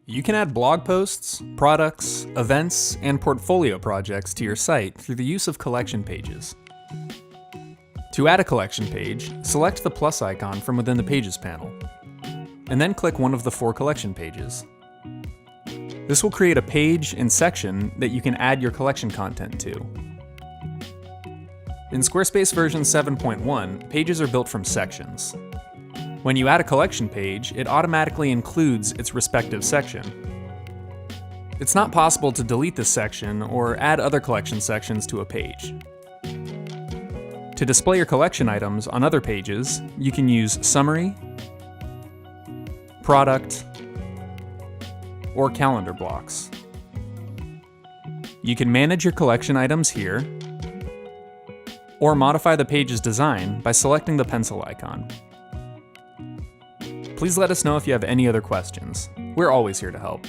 You can add blog posts, products, events, and portfolio projects to your site through the use of collection pages. To add a collection page, select the plus icon from within the Pages panel, and then click one of the 4 collection pages. This will create a page and section that you can add your collection content to. In Squarespace version 7.1, pages are built from sections. When you add a collection page, it automatically includes its respective section. It's not possible to delete this section or add other collection sections to a page. To display your collection items on other pages, you can use Summary, Product, or Calendar blocks. You can manage your collection items here, or modify the page's design by selecting the pencil icon. Please let us know if you have any other questions. We're always here to help.